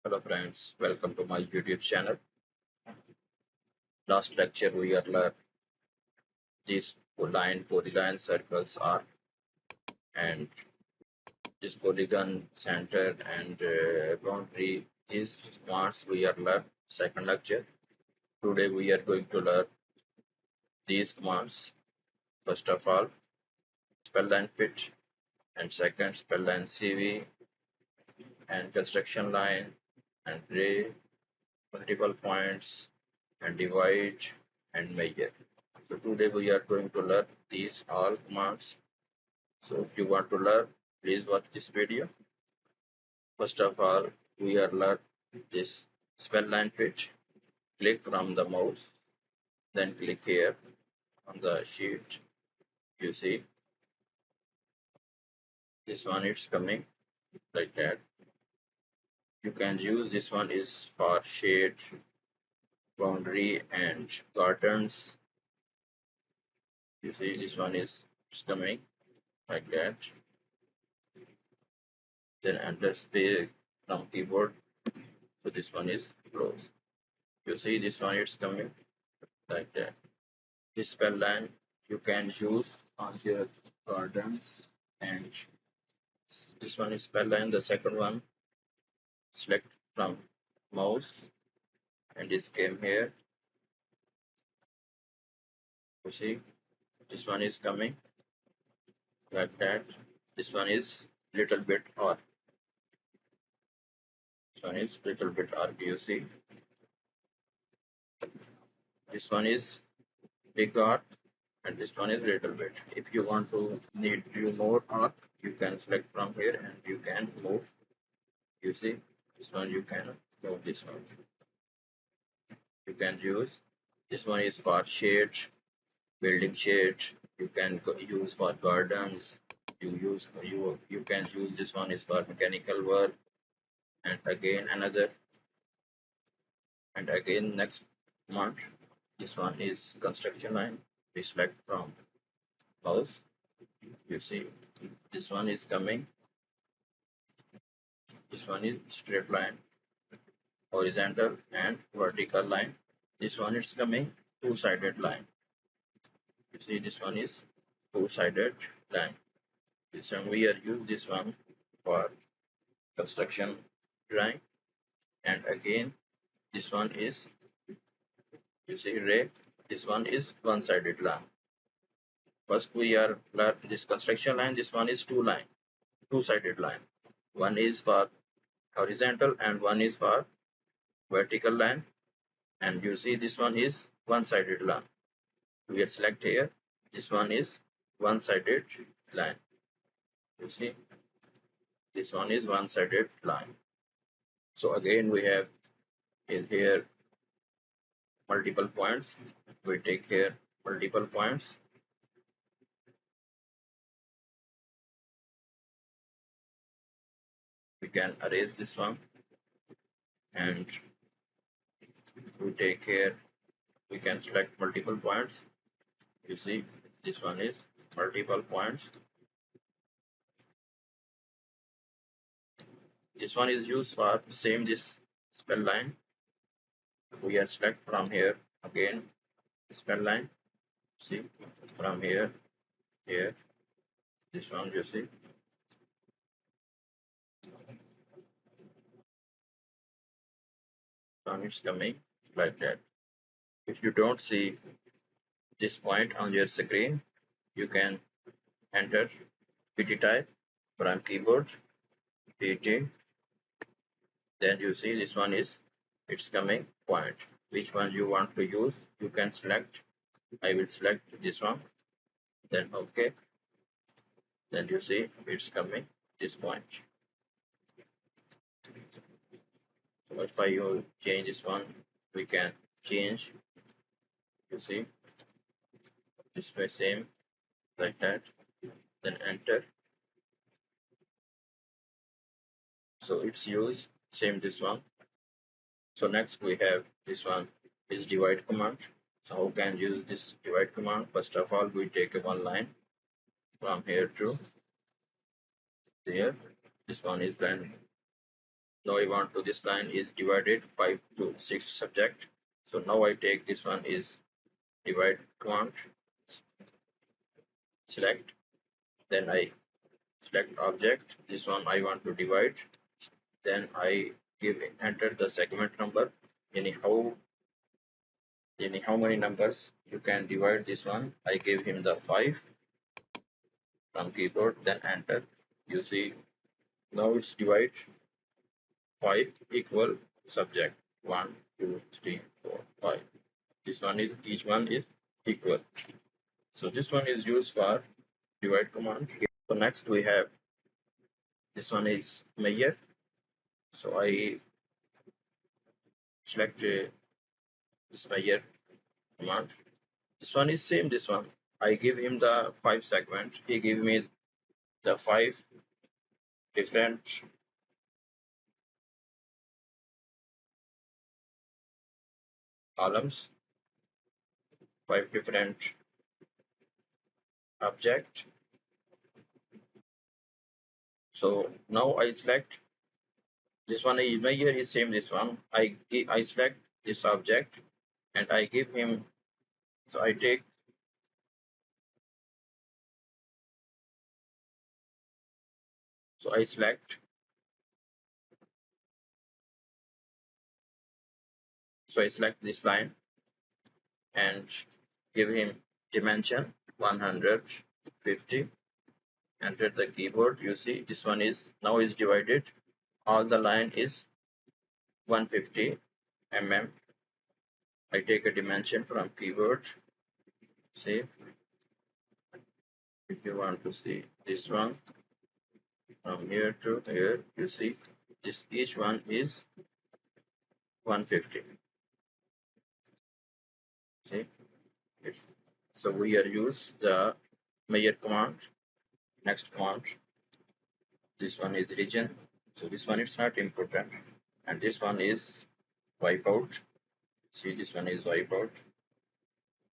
Hello friends, welcome to my YouTube channel. Last lecture we are learned these polygon circles are and this polygon center and boundary these commands we are learned second lecture. Today we are going to learn these commands. First of all, spell line fit and second spell line CV and construction line and ray, multiple points and divide and measure. So today we are going to learn these all commands. So if you want to learn, please watch this video. First of all, we are learn this spell line fit. Click from the mouse, then click here on the sheet. You see this one is coming like that. You can use this one is for shade, boundary and gardens. You see this one is coming like that. Then enter space from keyboard. So this one is close. You see this one is coming like that. This spell line you can use on your gardens and this one is spell line. The second one select from mouse and this came here. You see this one is coming like that. This one is little bit arc. This one is little bit arc. You see this one is big arc and this one is little bit. If you want to need you more arc, you can select from here and you can move. You see this one you can move this one. You can use this one is for shade, building shade. You can use for gardens. You can use this one is for mechanical work and again another and again next month. This one is construction line. We select from mouse. You see this one is coming. This one is straight line, horizontal and vertical line. This one is coming two-sided line. You see this one is two-sided line. This one we are use this one for construction drawing and again this one is you see ray. This one is one-sided line. First we are learn this construction line. This one is two-sided line. One is for horizontal and one is for vertical line and you see this one is one-sided line. We are select here. This one is one-sided line. You see this one is one-sided line. So again we have is here multiple points. We take here multiple points. We can erase this one and we take here. We can select multiple points. You see this one is multiple points. This one is used for same this spell line. We are select from here again spell line. See from here this one you see one is coming like that. If you don't see this point on your screen, you can enter PT type from keyboard PT. Then you see this one is it's coming point. Which one you want to use? You can select. I will select this one. Then OK. Then you see it's coming this point. So if I change this one, we can change. You see this way same like that. Then enter. So it's used same this one. So next we have this one is divide command. So how can use this divide command? First of all, we take a one line from here to here. This one is then Now I want to this line is divided 5 to 6 subject. So now I take this one is divide command, select, then I select object. This one I want to divide. Then I give enter the segment number. Anyhow many numbers you can divide this one. I give him the 5 from keyboard, then enter. You see now it's divide 5 equal subject 1, 2, 3, 4, 5. This one is each one is equal. So this one is used for divide command. So next we have this one is measure. So I select this measure command. This one is same. This one I give him the 5 segment. He give me the 5 different columns, 5 different object. So now I select this one is measure is same. This one I select this object and I give him. So I take. So I select. So I select this line and give him dimension 150. Enter the keyboard. You see this one is now is divided. All the line is 150 mm. I take a dimension from keyboard. See, if you want to see this one from here to here, you see this each one is 150. See, so we are use the measure command. Next command. This one is region. So this one is not important, and this one is wipeout. See, this one is wipeout.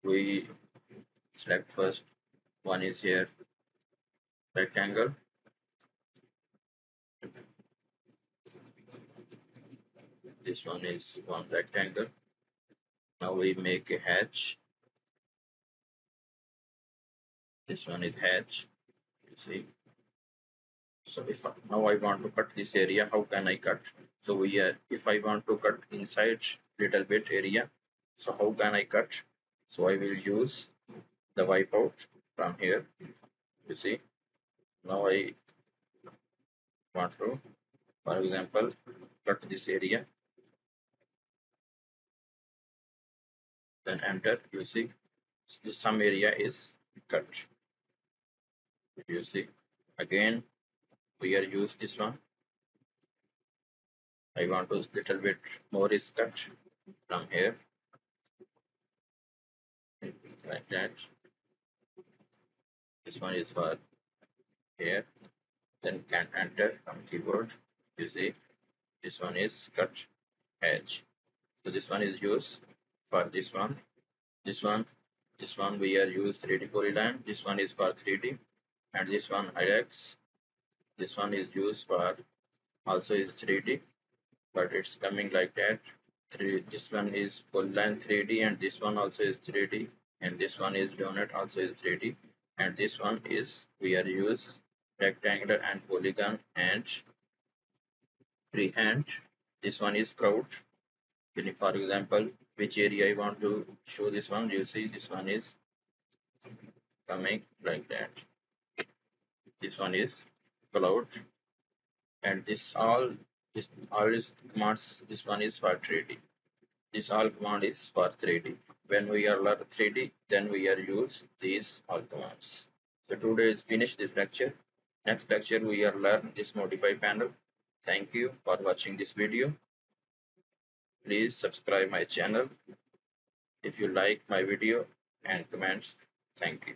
We select first one is here rectangle. This one is one rectangle. Now we make a hatch. This one is hatch. You see. So if now I want to cut this area, how can I cut? So we if I want to cut inside little bit area, so how can I cut? So I will use the wipeout from here. You see. Now I want to, for example, cut this area. Then enter. You see, some area is cut. You see, again we are use this one. I want to little bit more is cut from here like that. This one is for here. Then can enter from keyboard. You see, this one is cut edge. So this one is used for this one. This one we are use 3D polyline. This one is for 3D, and this one IX. This one is used for also is 3D, but it's coming like that. This one is polyline 3D, and this one also is 3D, and this one is donut also is 3D, and this one is we are use rectangular and polygon and freehand. This one is crowd. For example, which area I want to show this one, you see this one is coming like that. This one is cloud, and this all is commands. This one is for 3D. This all command is for 3D. When we are learn 3D, then we are use these all commands. So today is finish this lecture. Next lecture we are learn this modify panel. Thank you for watching this video. Please subscribe my channel if you like my video and comments. Thank you.